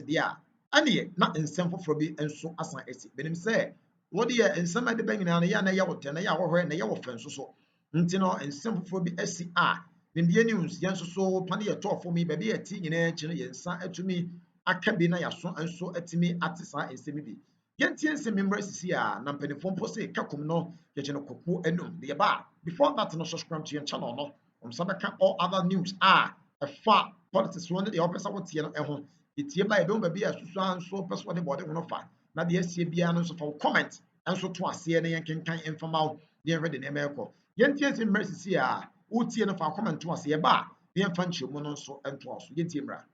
dia ane na nsɛm foforɔ bi nso asan asi benim sɛ wode yɛ nsɛm a de ba nyinaa no yɛ na yɛ wotɛ na yɛ wɔhɔ na yɛ wɔ fɛ nso so nti no nsɛm foforɔ bi asi a nimdeɛ news yɛn nso so pane yɛ tɔɔfo mi baabi yɛ ti nyinaa akyi no yɛn nsa atumi aka bi na yɛaso nso atumi ate saa nsɛm bi yɛntie nsɛm mmra sisi a na mpanimfoɔ mpo sɛ kakum no yɛgye no kɔkuo anum deɛ ba before that no subscribe to yɛn channel no ɔmsa bɛka all other news a ɛfa politics wɔn de deɛ wɔpɛ sɛ wotie no ɛho yɛtie ba yɛbɛhu baabi a susu nso pɛ so wɔde bɔde ho no fa na deɛ asie biara no nso fa wo comment nso to aseɛ na yɛnkenkan mfama wo na yɛhwɛ de nneɛma ɛkɔ yɛntie nsɛm mmra sisi a wotie no fa comment to aseɛ ba a yɛmfa nkyerɛmu no nso ntoa so yɛntie mmra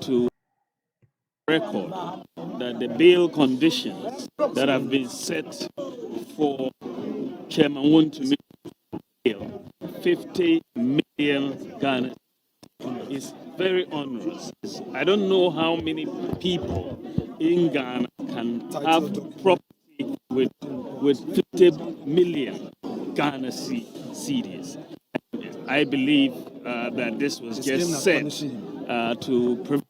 to record that the bail conditions that have been set for Chairman Wontumi bail, 50 million Ghana, is very onerous. I don't know how many people in Ghana can have property with 50 million Ghana cedis. I believe that this was just set to prevent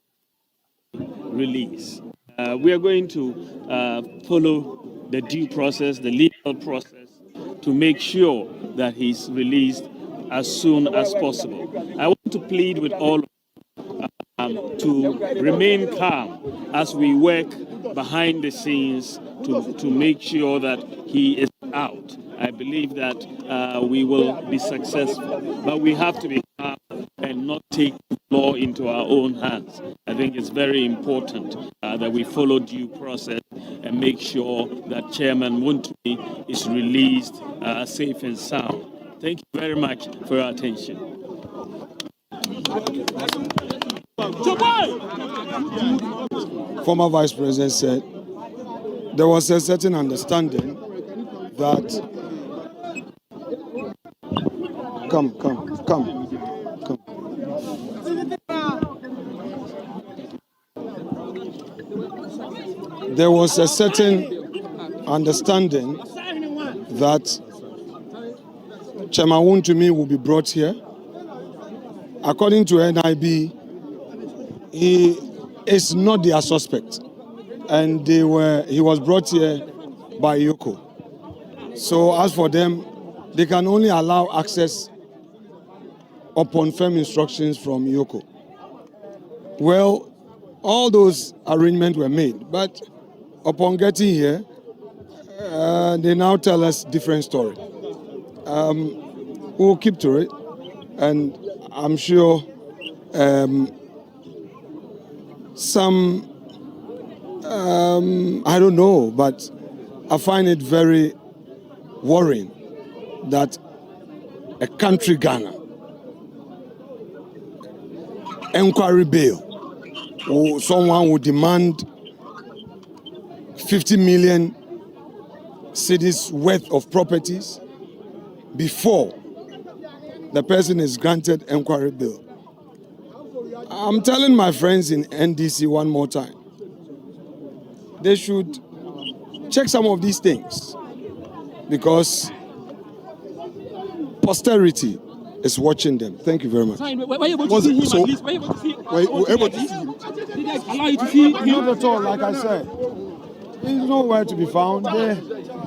release. We are going to follow the due process, the legal process, to make sure that he's released as soon as possible. I want to plead with all to remain calm as we work behind the scenes to make sure that he is out. I believe that we will be successful, but we have to be calm and not take the law into our own hands. I think it's very important that we follow due process and make sure that Chairman Wontumi is released safe and sound. Thank you very much for your attention. Former Vice President said there was a certain understanding that come. There was a certain understanding that Chairman Wontumi will be brought here. According to NIB, he is not their suspect, and he was brought here by Yoko. So as for them, they can only allow access upon firm instructions from Yoko. Well, all those arrangements were made, but upon getting here, they now tell us different story. We'll keep to it, and I'm sure some, I don't know, but I find it very worrying that a country, Ghana, inquiry bail, or someone would demand 50 million cedis worth of properties before the person is granted inquiry bail. I'm telling my friends in NDC one more time, they should check some of these things, because posterity is watching them. Thank you very much. Were you able to see him at least? Were you able to see him? Did they allow you to see him? Not at all, like I said. He's nowhere to be found.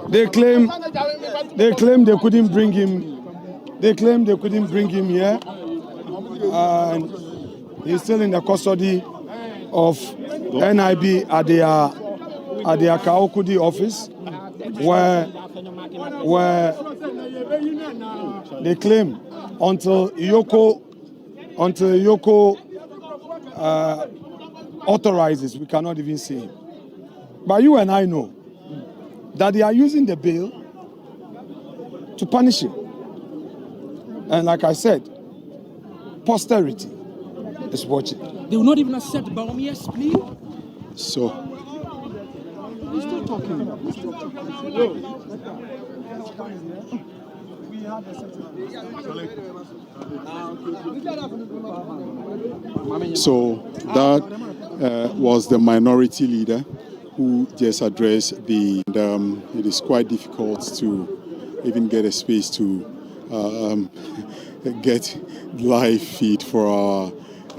They claim they couldn't bring him. They claim they couldn't bring him here. And he's still in the custody of NIB at their Kaokudi office, where they claim until Yoko authorizes, we cannot even see him. But you and I know that they are using the bill to punish him. And like I said, posterity is watching. They will not even accept Baumia's plea? So. We're still talking. So that was the minority leader who just addressed it is quite difficult to even get a space to get live feed for our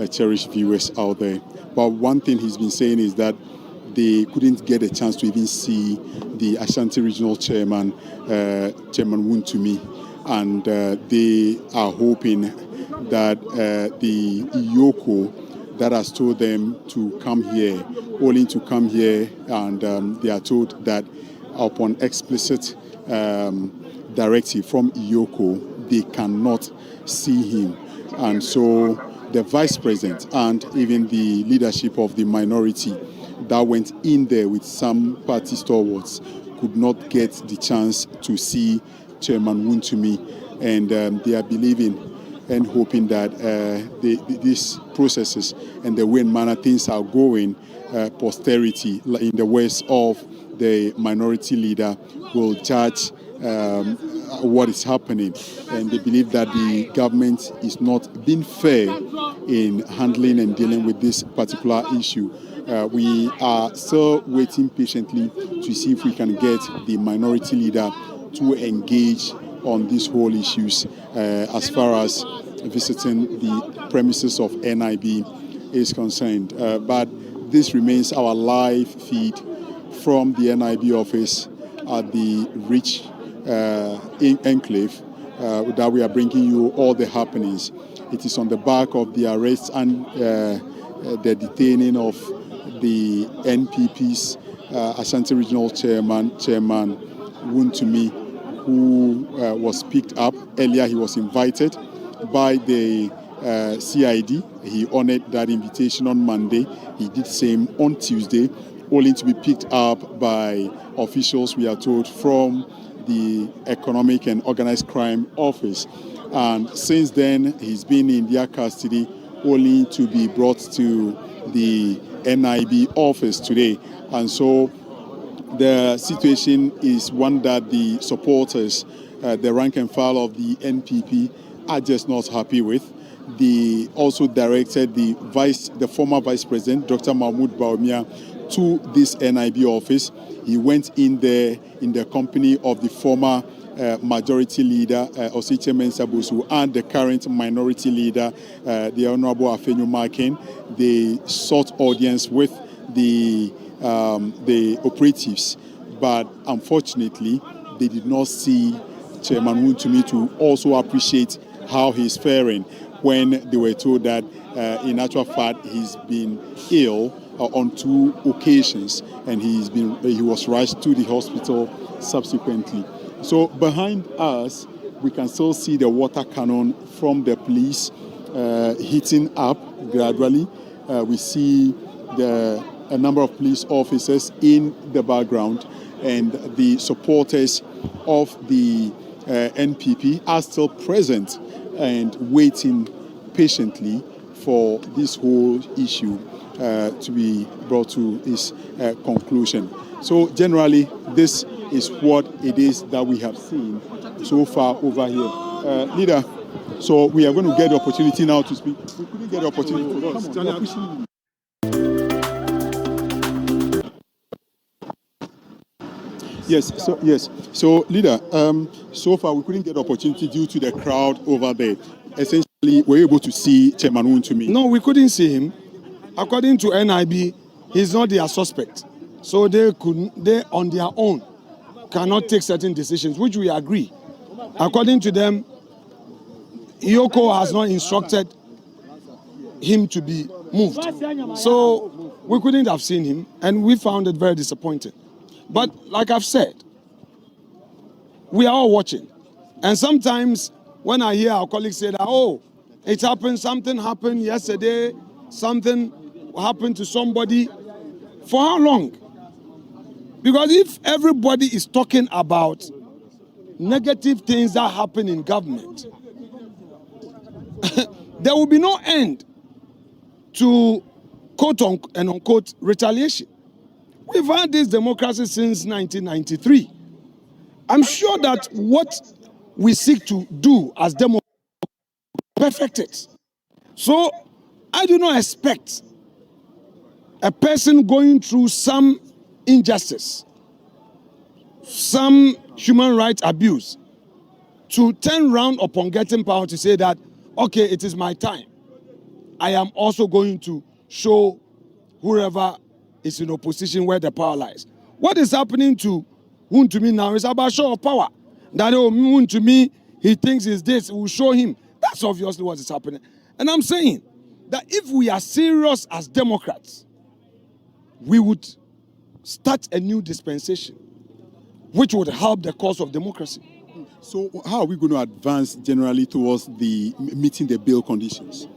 cherished viewers out there. But one thing he's been saying is that they couldn't get a chance to even see the Ashanti Regional Chairman, Chairman Wontumi, and they are hoping that the Iyoko that has told them to come here, only to come here, and they are told that upon explicit directive from Iyoko, they cannot see him. And so the vice president and even the leadership of the minority that went in there with some party stalwarts could not get the chance to see Chairman Wontumi, and they are believing and hoping that these processes and the way in manner things are going, posterity in the ways of the minority leader will judge what is happening, and they believe that the government is not being fair in handling and dealing with this particular issue. We are still waiting patiently to see if we can get the minority leader to engage on these whole issues as far as visiting the premises of NIB is concerned. But this remains our live feed from the NIB office at the Rich Enclave that we are bringing you all the happenings. It is on the back of the arrest and the detaining of the NPP's Ashanti Regional Chairman Wontumi, who was picked up. Earlier he was invited by the CID. He honored that invitation on Monday. He did same on Tuesday, only to be picked up by officials, we are told, from the Economic and Organized Crime Office. And since then, he's been in their custody, only to be brought to the NIB office today. And so the situation is one that the supporters, the rank and file of the NPP, are just not happy with. They also directed the former vice president, Dr. Mahmoud Baumia, to this NIB office. He went in there in the company of the former majority leader, Osiche Mensah-Bosu, and the current minority leader, the Honorable Afenyo Makin. They sought audience with the operatives, but unfortunately, they did not see Chairman Wontumi to also appreciate how he's faring, when they were told that in actual fact he's been ill on 2 occasions, and he was rushed to the hospital subsequently. So behind us, we can still see the water cannon from the police heating up gradually. We see a number of police officers in the background, and the supporters of the NPP are still present and waiting patiently for this whole issue to be brought to its conclusion. So generally, this is what it is that we have seen so far over here. Leader, so we are going to get the opportunity now to speak. We couldn't get the opportunity. Come on, Yes. So, leader, so far we couldn't get the opportunity due to the crowd over there. Essentially, were you able to see Chairman Wontumi? No, we couldn't see him. According to NIB, he's not their suspect. So they on their own cannot take certain decisions, which we agree. According to them, Iyoko has not instructed him to be moved. So we couldn't have seen him, and we found it very disappointing. But like I've said, we are all watching. And sometimes when I hear our colleagues say that, oh, it happened, something happened yesterday, something happened to somebody, for how long? Because if everybody is talking about negative things that happen in government, there will be no end to quote and unquote retaliation. We've had this democracy since 1993. I'm sure that what we seek to do as democrats perfect it. So I do not expect a person going through some injustice, some human rights abuse, to turn round upon getting power to say that, okay, it is my time. I am also going to show whoever is in opposition where the power lies. What is happening to Wontumi now is about show of power. That Wontumi, he thinks is this, we'll show him. That's obviously what is happening. And I'm saying that if we are serious as Democrats, we would start a new dispensation, which would help the cause of democracy. So how are we going to advance generally towards the meeting the bail conditions?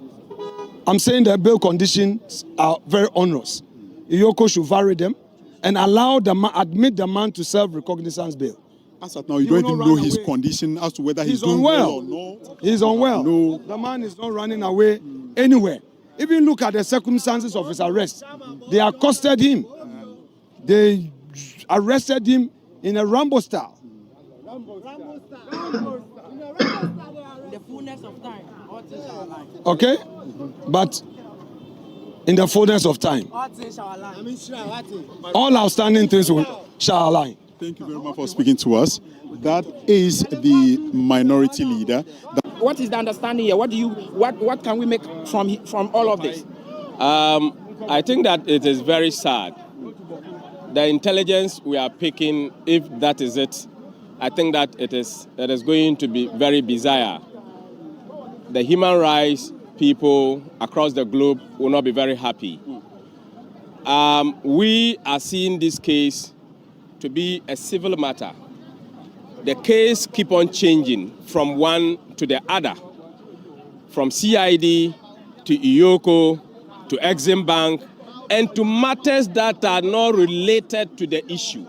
I'm saying the bail conditions are very onerous. Iyoko should vary them and allow the man, admit the man to self-recognizance bail. As of now, you don't even know his condition as to whether he's doing well or not. He's unwell. No. The man is not running away anywhere. Even look at the circumstances of his arrest. They accosted him. They arrested him in a Rambo style. The fullness of time. Okay? But in the fullness of time, all outstanding things shall align. Thank you very much for speaking to us. That is the minority leader. What is the understanding here? What can we make from all of this? I think that it is very sad. The intelligence we are picking, if that is it, I think that it is going to be very bizarre. The human rights people across the globe will not be very happy. We are seeing this case to be a civil matter. The case keep on changing from one to the other, from CID to Iyoko to Exim Bank, and to matters that are not related to the issue.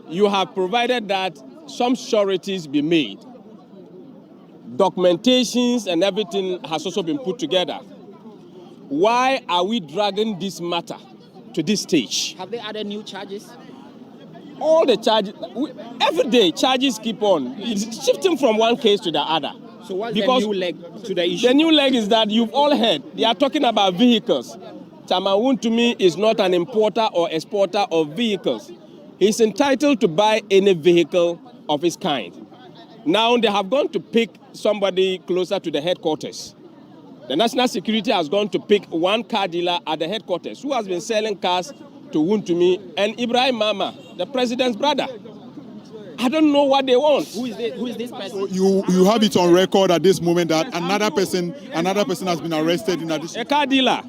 You have provided that some sureties be made. Documentations and everything has also been put together. Why are we dragging this matter to this stage? Have they added new charges? All the charges, every day charges keep on. It's shifting from one case to the other. So what's the new leg to the issue? The new leg is that you've all heard, they are talking about vehicles. Chairman Wontumi is not an importer or exporter of vehicles. He's entitled to buy any vehicle of his kind. Now they have gone to pick somebody closer to the headquarters. The National Security has gone to pick one car dealer at the headquarters who has been selling cars to Wontumi and Ibrahim Mama, the president's brother. I don't know what they want. Who is this person? So you have it on record at this moment that another person has been arrested in addition. A car dealer,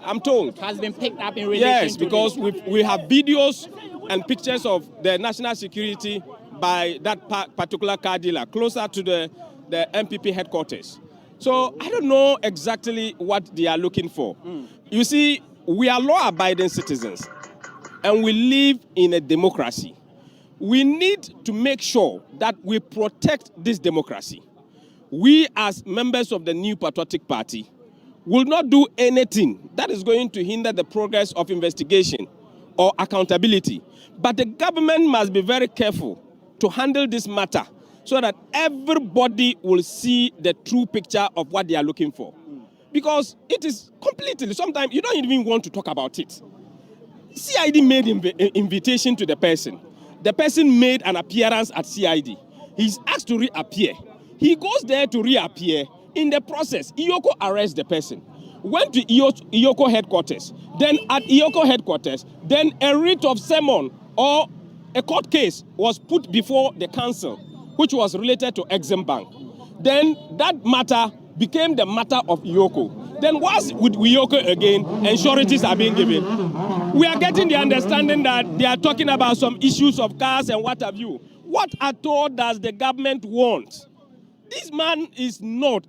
I'm told. Has been picked up in relation Yes, to because this. we have videos and pictures of the National Security by that particular car dealer closer to the MPP headquarters. So I don't know exactly what they are looking for. You see, we are law-abiding citizens and we live in a democracy. We need to make sure that we protect this democracy. We as members of the New Patriotic Party will not do anything that is going to hinder the progress of investigation or accountability. But the government must be very careful to handle this matter so that everybody will see the true picture of what they are looking for. Because it is completely, sometimes you don't even want to talk about it. CID made invitation to the person. The person made an appearance at CID. He's asked to reappear. He goes there to reappear. In the process, Iyoko arrests the person. Went to Iyoko headquarters. Then at Iyoko headquarters, then a writ of summons or a court case was put before the council, which was related to Exim Bank. Then that matter became the matter of Iyoko. Then once with Iyoko again, and sureties are being given, we are getting the understanding that they are talking about some issues of cars and what have you. What at all does the government want? This man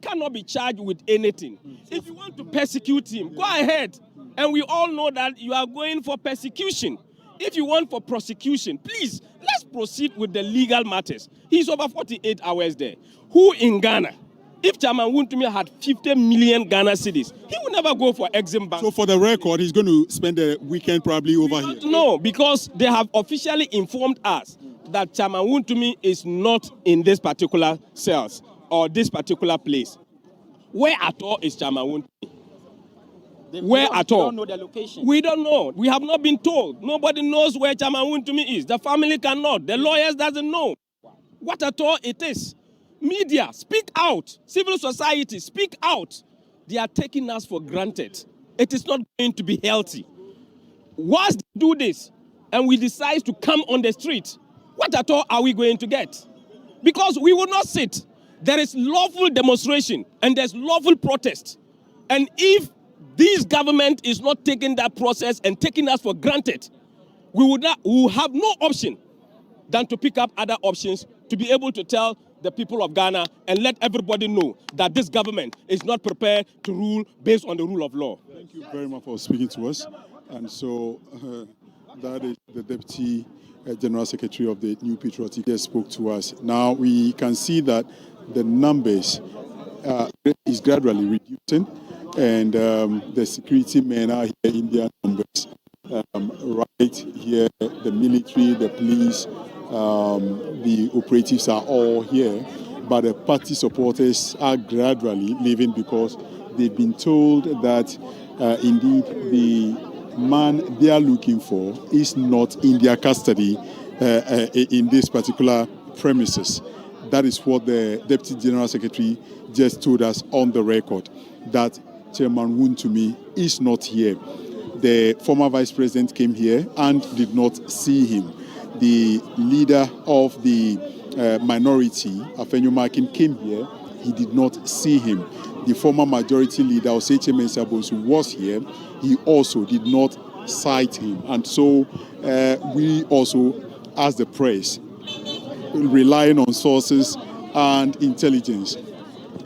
cannot be charged with anything. If you want to persecute him, go ahead. And we all know that you are going for persecution. If you want for prosecution, please, let's proceed with the legal matters. He's over 48 hours there. Who in Ghana? If Chairman Wontumi had 50 million Ghana cedis, he would never go for Exim Bank. So for the record, he's going to spend the weekend probably over here. No, because they have officially informed us that Chairman Wontumi is not in this particular cells or this particular place. Where at all is Chairman Wontumi? Where at all? We don't know the location. We don't know. We have not been told. Nobody knows where Chairman Wontumi is. The family cannot. The lawyers doesn't know what at all it is. Media, speak out. Civil society, speak out. they are taking us for granted. It is not going to be healthy. Once they do this and we decide to come on the street, what at all are we going to get? Because we will not sit. There is lawful demonstration and there's lawful protest. And if this government is not taking that process and taking us for granted, we will have no option than to pick up other options to be able to tell the people of Ghana and let everybody know that this government is not prepared to rule based on the rule of law. Thank you very much for speaking to us. And so that is the Deputy General Secretary of the New Patriotic that spoke to us. Now we can see that the numbers is gradually reducing, and the security men are here in their numbers. Right here, the military, the police, the operatives are all here, but the party supporters are gradually leaving because they've been told that indeed the man they are looking for is not in their custody in this particular premises. That is what the Deputy General Secretary just told us on the record, that Chairman Wontumi is not here. The former Vice President came here and did not see him. The leader of the minority, Afenyo Makin, came here. He did not see him. The former majority leader, Oseche Mensah-Bonsu, was here. He also did not cite him. And so we also, as the press, relying on sources and intelligence,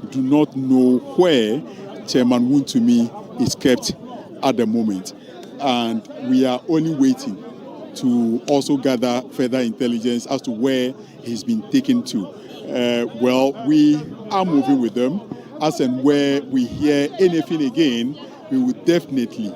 do not know where Chairman Wontumi is kept at the moment. And we are only waiting to also gather further intelligence as to where he's been taken to. Well, we are moving with them. As and where we hear anything again, we will definitely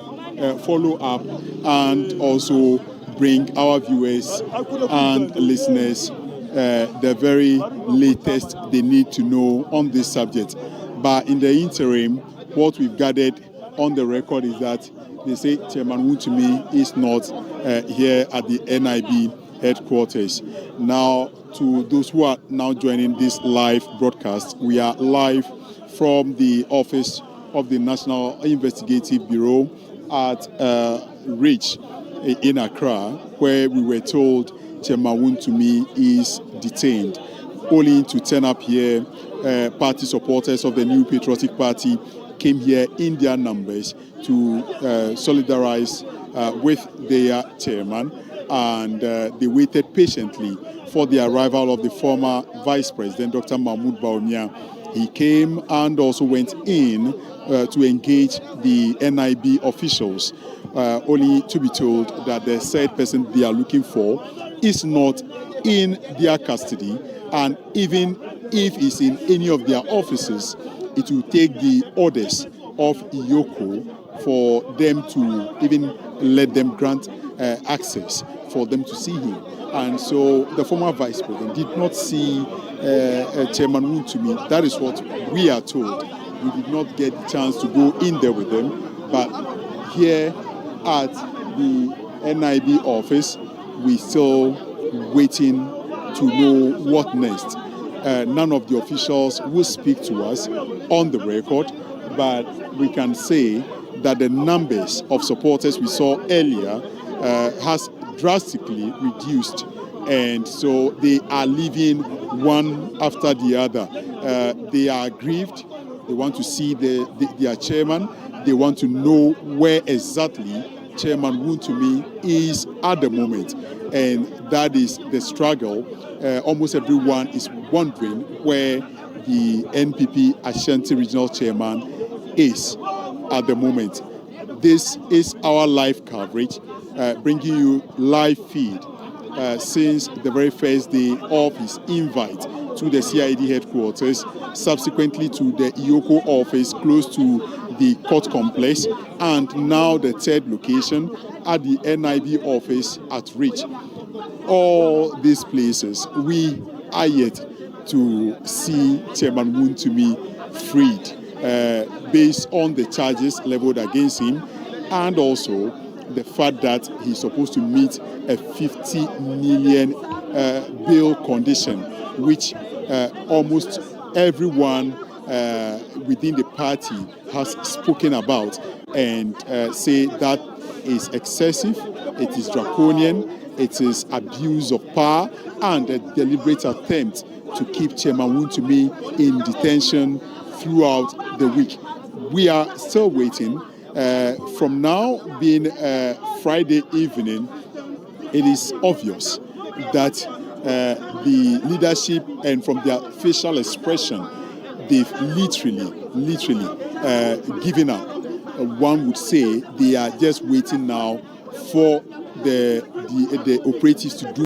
follow up and also bring our viewers and listeners the very latest they need to know on this subject. But in the interim, what we've gathered on the record is that they say Chairman Wontumi is not here at the NIB headquarters. Now, to those who are now joining this live broadcast, we are live from the office of the National Investigative Bureau at Reach in Accra, where we were told Chairman Wontumi is detained. Only to turn up here, party supporters of the New Patriotic Party came here in their numbers to solidarize with their chairman, and they waited patiently for the arrival of the former Vice President, Dr. Mahmoud Bawumia. He came and also went in to engage the NIB officials, only to be told that the said person they are looking for is not in their custody, and even if he's in any of their offices, it will take the orders of Iyoko for them to even let them grant access for them to see him. And so the former Vice President did not see Chairman Wontumi. That is what we are told. We did not get the chance to go in there with them, but here at the NIB office, we still waiting to know what next. None of the officials will speak to us on the record, but we can say that the numbers of supporters we saw earlier has drastically reduced, and so they are leaving one after the other. They are aggrieved. They want to see their chairman. They want to know where exactly Chairman Wontumi is at the moment, and that is the struggle. Almost everyone is wondering where the NPP Ashanti Regional Chairman is at the moment. This is our live coverage, bringing you live feed since the very first day of his invite to the CID headquarters, subsequently to the Iyoko office close to the court complex, and now the third location at the NIB office at Reach. All these places, we are yet to see Chairman Wontumi freed based on the charges leveled against him, and also the fact that he's supposed to meet a 50 million bail condition, which almost everyone within the party has spoken about and say that is excessive, it is draconian, it is abuse of power, and a deliberate attempt to keep Chairman Wontumi in detention throughout the week. We are still waiting. From now being Friday evening, it is obvious that the leadership, and from their facial expression, they've literally given up. One would say they are just waiting now for the operatives to do